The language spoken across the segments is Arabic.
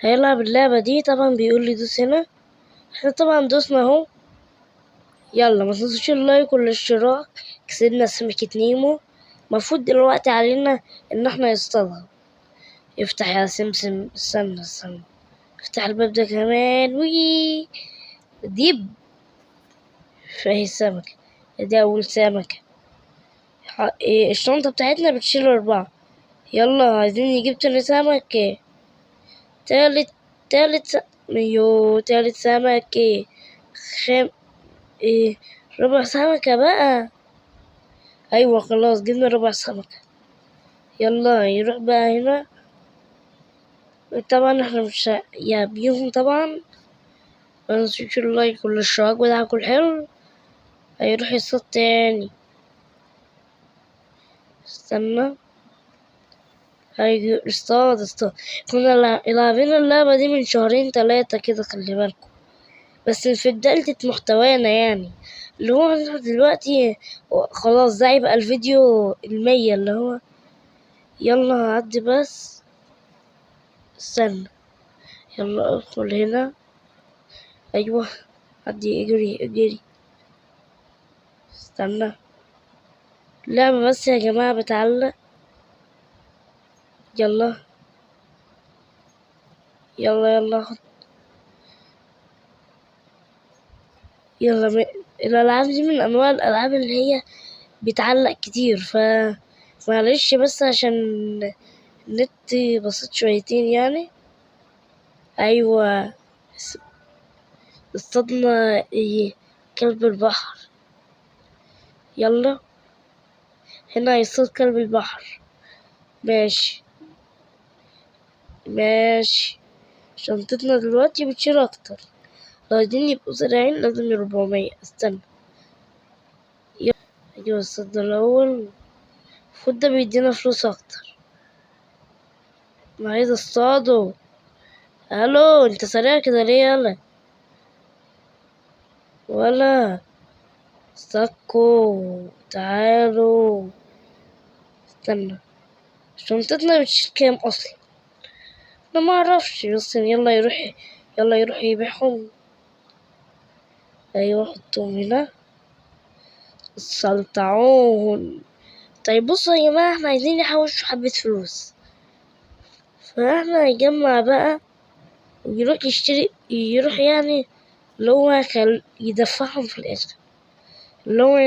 هيلعب اللعبة دي. طبعا بيقول لي دوس هنا، احنا طبعا دوسنا اهو. يلا ما تنسوش اللايك والاشتراك. كسبنا سمكة نيمو. المفروض دلوقتي علينا ان احنا نصطادها. افتح يا سمسم، استنى افتح الباب ده كمان. وي ديب فهي السمكة دي اول سمكة. الشنطة بتاعتنا بتشيل 4. يلا عايزين نجيب تاني سمكة. تالت سمكة. خم ربع سمكة بقى. ايوه خلاص جبنا ربع سمكة. يلا يروح بقى هنا. طبعا احنا مش بيهم طبعا. متنسوش اللايك والاشتراك بتاعكم الحلو. هيروح يصطاد تاني. استنى هيجي اصطاد. كنا لاعبين اللعبة دي من 2-3 كده، خلي بالكم. بس في بداية محتوانا يعني، اللي هو احنا دلوقتي خلاص ده يبقى الفيديو 100 اللي هو. يلا هعدي بس. استنى يلا ادخل هنا. ايوه عدي، اجري. استنى اللعبة بس يا جماعة بتعلق. يلا الألعاب دي من أنواع الألعاب اللي هي بتعلق كتير. معلش بس عشان النت بسيط شويتين يعني. أيوة اصطادنا كلب البحر. يلا هنا يصطاد كلب البحر. ماشي شنطتنا دلوقتي بتشيل أكتر. لو عايزين يبقوا سريعين لازم 400. استنى ايوه الصد الأول. المفروض ده بيدينا فلوس أكتر. أنا عايز اصطاده. الو انت سريع كده ليه؟ يلا ولا سكو تعالوا. استنى شنطتنا بتشيل كام اصلا؟ انا ما اعرفش. بس يلا يروح يبيعهم. ايوه حطهم هنا. سلطعوهم. طيب بصوا يا جماعة، احنا عايزين نحوش حبة فلوس. فاحنا نجمع بقى يروح يعني اللي هو يدفعهم في الآخر. اللي هو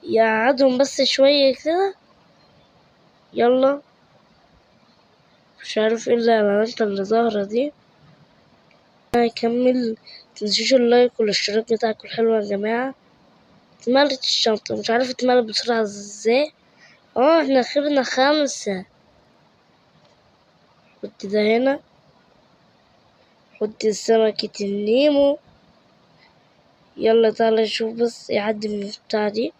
يقعدهم بس شوية كده. يلا مش عارف ايه الإعلانات اللي ظاهرة دي. هكمل. متنسوش اللايك والاشتراك بتاعكم الحلو يا جماعة. اتملت الشنطة، مش عارف اتملت بسرعة ازاي. احنا خيرنا 5. حط ده هنا. حط سمكة النيمو. يلا تعالى نشوف بس يعدي من البتاع دي.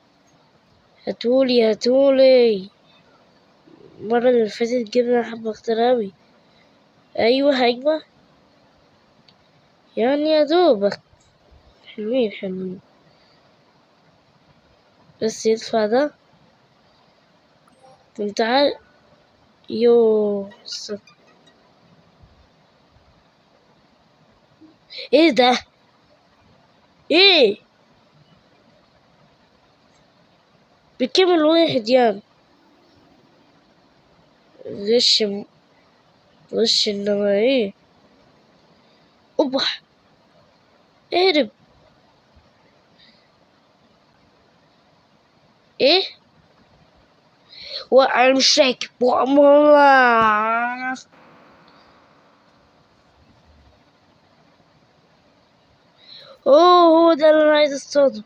هاتولي. المرة اللي فاتت جبنا حبة كتير اوي. ايوه يعني يا دوبك. حلوين. بس يدفع ده. كنت عارف. ايه ده؟ ايه بكام الواحد يعني؟ غش انما ايه. اصبح اهرب. ايه وقع مش راكب والله. هو ده اللي انا عايز اصطاده.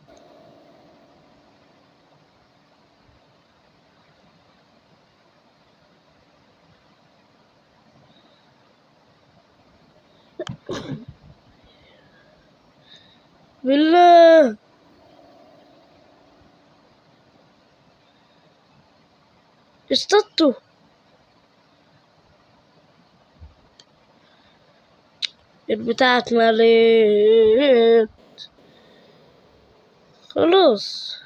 بالله اصطادته. البتاع اتملت خلاص.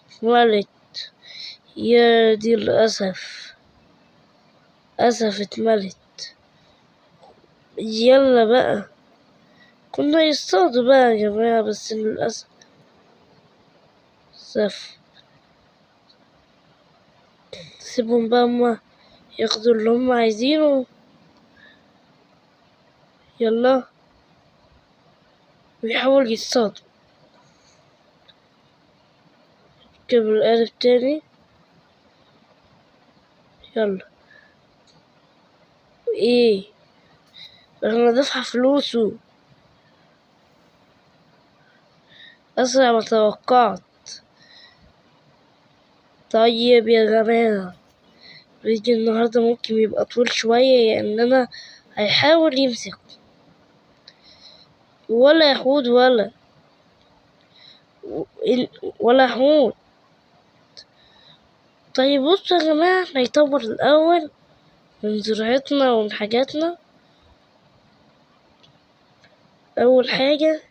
اتملت. يا دي الأسف اتملت. يلا بقى، كنا يصطادوا بقى يا جماعة بس للأسف سيبهم بقى هما ياخدوا اللي هما عايزينه. يلا بيحاول يصطاد جاب القارب تاني. يلا ايه، انا دافع فلوسه اسرع ما توقعت. طيب يا جماعة، فيديو النهاردة ممكن يبقى طويل شوية لأننا هيحاول يمسك ولا يحود ولا حوت. طيب بصوا يا جماعة، احنا نطور الأول من زراعتنا ومن حاجاتنا. أول حاجة،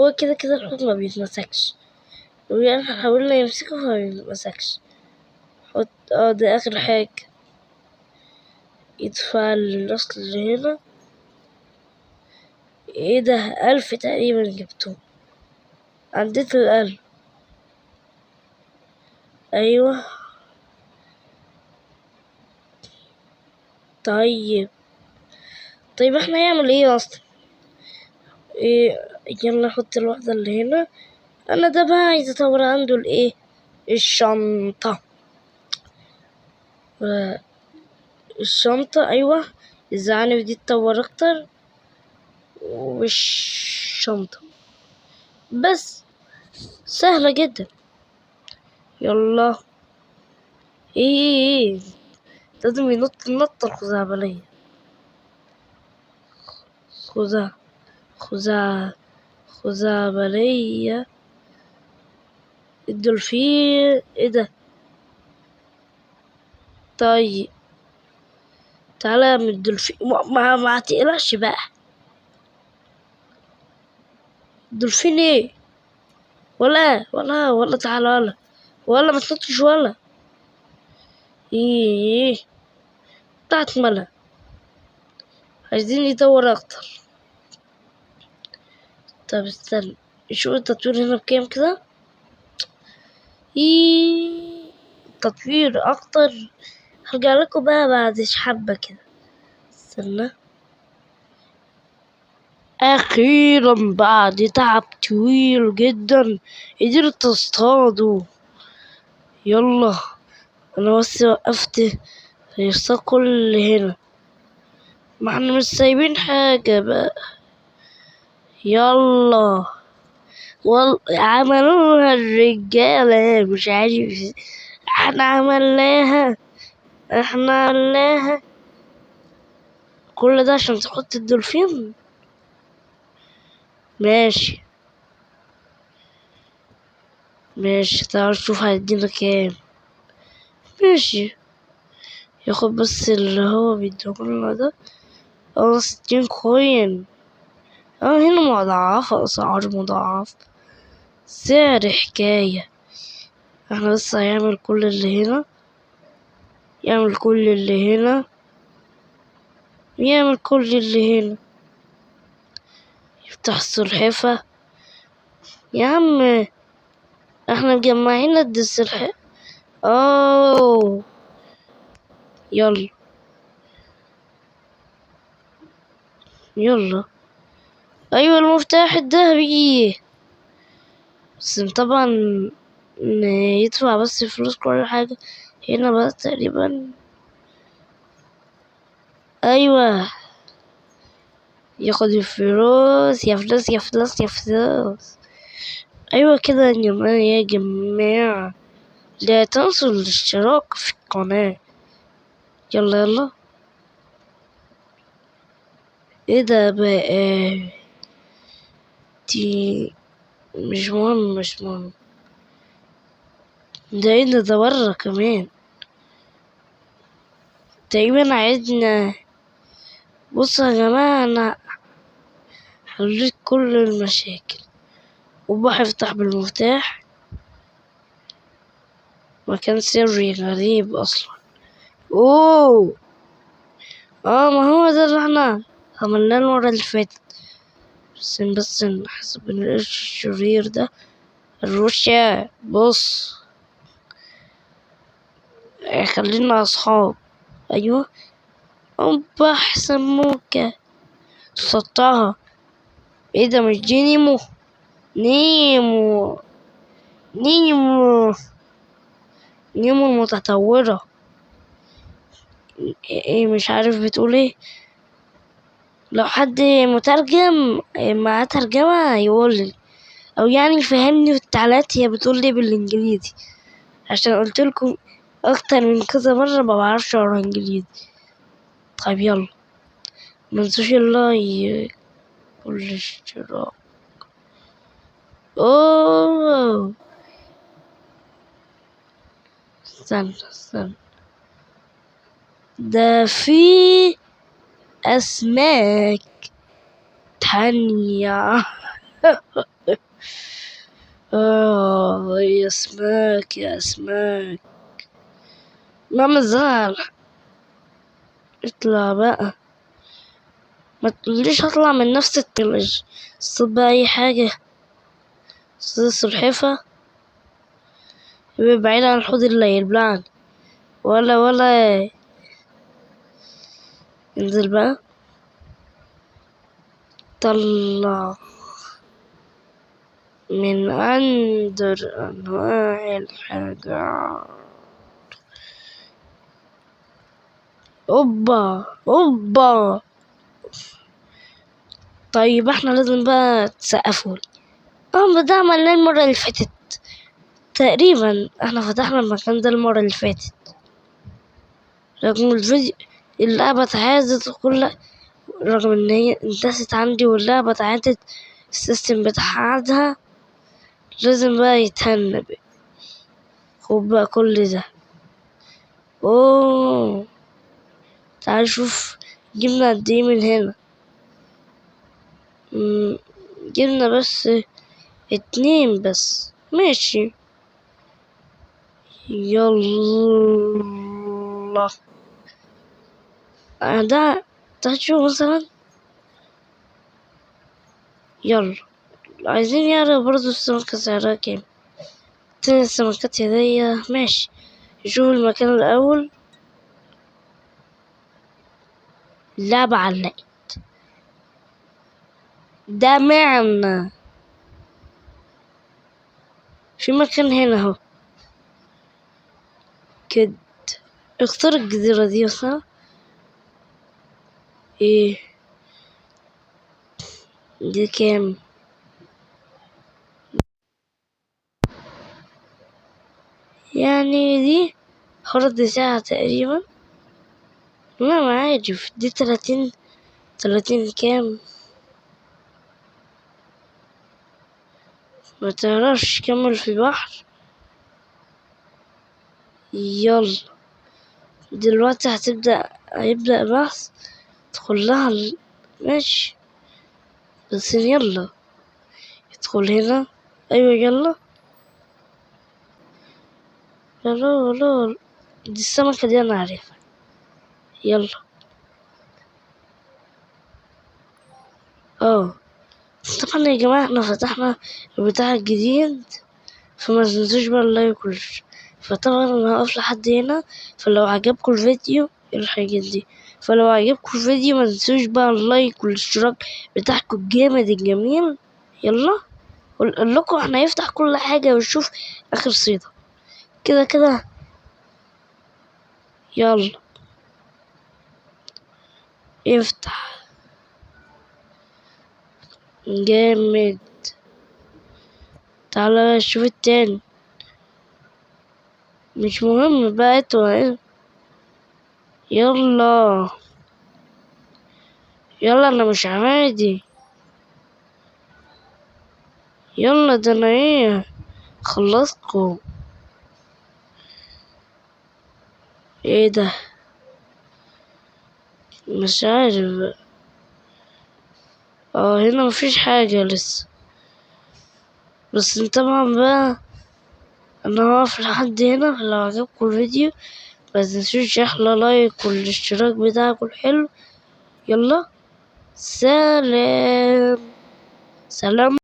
هو كده كده الحوت ما بيتمسكش، ويعني احنا حاولنا يمسكه فما بيتمسكش. حط ده آخر حاجة، يدفع الأصل اللي هنا. ايه ده، 1000 تقريبا جبته، عديت ال1000. أيوه طيب احنا هنعمل ايه اصلا؟ إيه، يلا نحط الواحدة اللي هنا. انا ده بقى عايز اطور عنده الايه، الشنطة. الشنطة ايوه، الزعانف دي تطور اكتر، والشنطة بس سهلة جدا. يلا ايه لازم ينط النطة الخزعبلية. خزع خزع خزعبلية. الدولفين ايه ده؟ طيب تعالى من الدولفين، ما تقلقش بقى. الدولفين ايه، ولا تعالى ولا ما تنطش ولا ايه بتاعت ملا. عايزين يدور اكتر. طب استنى شوف التطوير هنا بكام كده. تطوير اكتر، هرجع لكم بقى بعد حبة كده. استنى، اخيرا بعد تعب طويل جدا قدرت اصطاده. يلا انا بس وقفت يصطاد كل اللي هنا، ما احنا مش سايبين حاجة بقى. يلا عملوها الرجالة، مش عارف، احنا عملناها كل ده عشان تحط الدولفين. ماشي تعال شوف هيدينا كام. ماشي، ياخد بس اللي هو بيديهولنا ده. 60 كوين. هنا مضاعفة، أسعار مضاعفة، سعر حكاية. احنا بس هيعمل كل اللي هنا، يعمل كل اللي هنا، يعمل كل اللي هنا، يفتح السلحفة. يا عم احنا مجمعين قد السلحفة. اوه يلا ايوه المفتاح الذهبي. بس طبعا يدفع بس فلوس كل حاجة هنا بس تقريبا. ايوه ياخد الفلوس، يا فلوس يا فلوس يا فلوس. ايوه كده يا جماعة، لا تنسوا الاشتراك في القناة. يلا ايه ده بقى، دي مش مهم. ده ايه ده برا كمان تقريبا عايزنا. بصوا يا جماعة، انا حليت كل المشاكل، وبفتح بالمفتاح مكان سري غريب اصلا. اوه ما هو ده اللي احنا عملناه المرة اللي فاتت. بس نحسب ان القرش الشرير ده الروشة. بص، خلينا اصحاب. ايوه، اوبا احسن موكا سطها. ايه ده؟ مش دي نيمو؟ نيمو نيمو نيمو المتطورة. ايه مش عارف بتقول ايه. لو حد مترجم معاه ترجمة يقولي، او يعني يفهمني في التعليقات هي بتقول لي بالانجليزي، عشان قلت لكم اكتر من كذا مرة ما بعرفش اقرا انجليزي. طيب يلا، منسوش اللايك والاشتراك. اوه، استنى، ده في اسماك تانية. يا اسماك يا اسماك، ماما زهر. اطلع بقى، ما تقوليش هطلع من نفس التلج. صب بقى اي حاجة، صوت السلحفة يبقى بعيد عن الحوض اللي يبلعني. ولا انزل بقى، طلع من أندر أنواع الحاجات. اوبا. طيب احنا لازم بقى تسقفولي. ما ده عملناه المرة اللي فاتت تقريبا. احنا فتحنا المكان ده المرة اللي فاتت، رغم الفيديو اللعبة اتعادت وكل، رغم ان هي انتست عندي واللعبة اتعادت، السيستم بتاعها عادها. لازم بقى يتهنى بقى. خد بقى كل ده. اوه، تعال شوف جبنا قد ايه من هنا. جبنا بس 2 بس، ماشي. يلا ده تشوف مثلا. يلا، عايزين يعرف برضو السمكة سعرها كام. تاني السمكات هدية، ماشي. نشوف المكان الأول. اللعبة علقت. ده معنى في مكان هنا اهو كده. اختار الجزيرة دي مثلا. ايه دي كام؟ يعني دي فرض ساعة تقريبا. لا ما عارف، دي 30 كام؟ ما تعرفش كمل في البحر. يلا دلوقتي هيبدأ بحث. ادخل لها ماشي، بس يلا ادخل هنا. ايوه يلا. يلا دي السمكة دي انا عارفها. يلا. طبعا يا جماعة احنا فتحنا البتاع الجديد، فما تنسوش بقى اللايك فطبعا انا هقف لحد هنا. فلو عجبكم الفيديو الحاجات دي، فلو عجبكم الفيديو ما تنسوش بقى اللايك والاشتراك بتاعكم الجامد الجميل. يلا، قول لكم احنا هيفتح كل حاجة ونشوف اخر صيدة كده. يلا افتح. جامد. تعالى شوف التاني. مش مهم بقى انتوا. يلا انا مش عادي. يلا ده انا ايه، خلصتكم. ايه ده؟ مش عارف. هنا مفيش حاجة لسه. بس طبعا بقى انا هقف لحد هنا. فلو عجبكم الفيديو ما تنسوش احلى لايك والاشتراك بتاعكم الحلو. يلا سلام. سلام.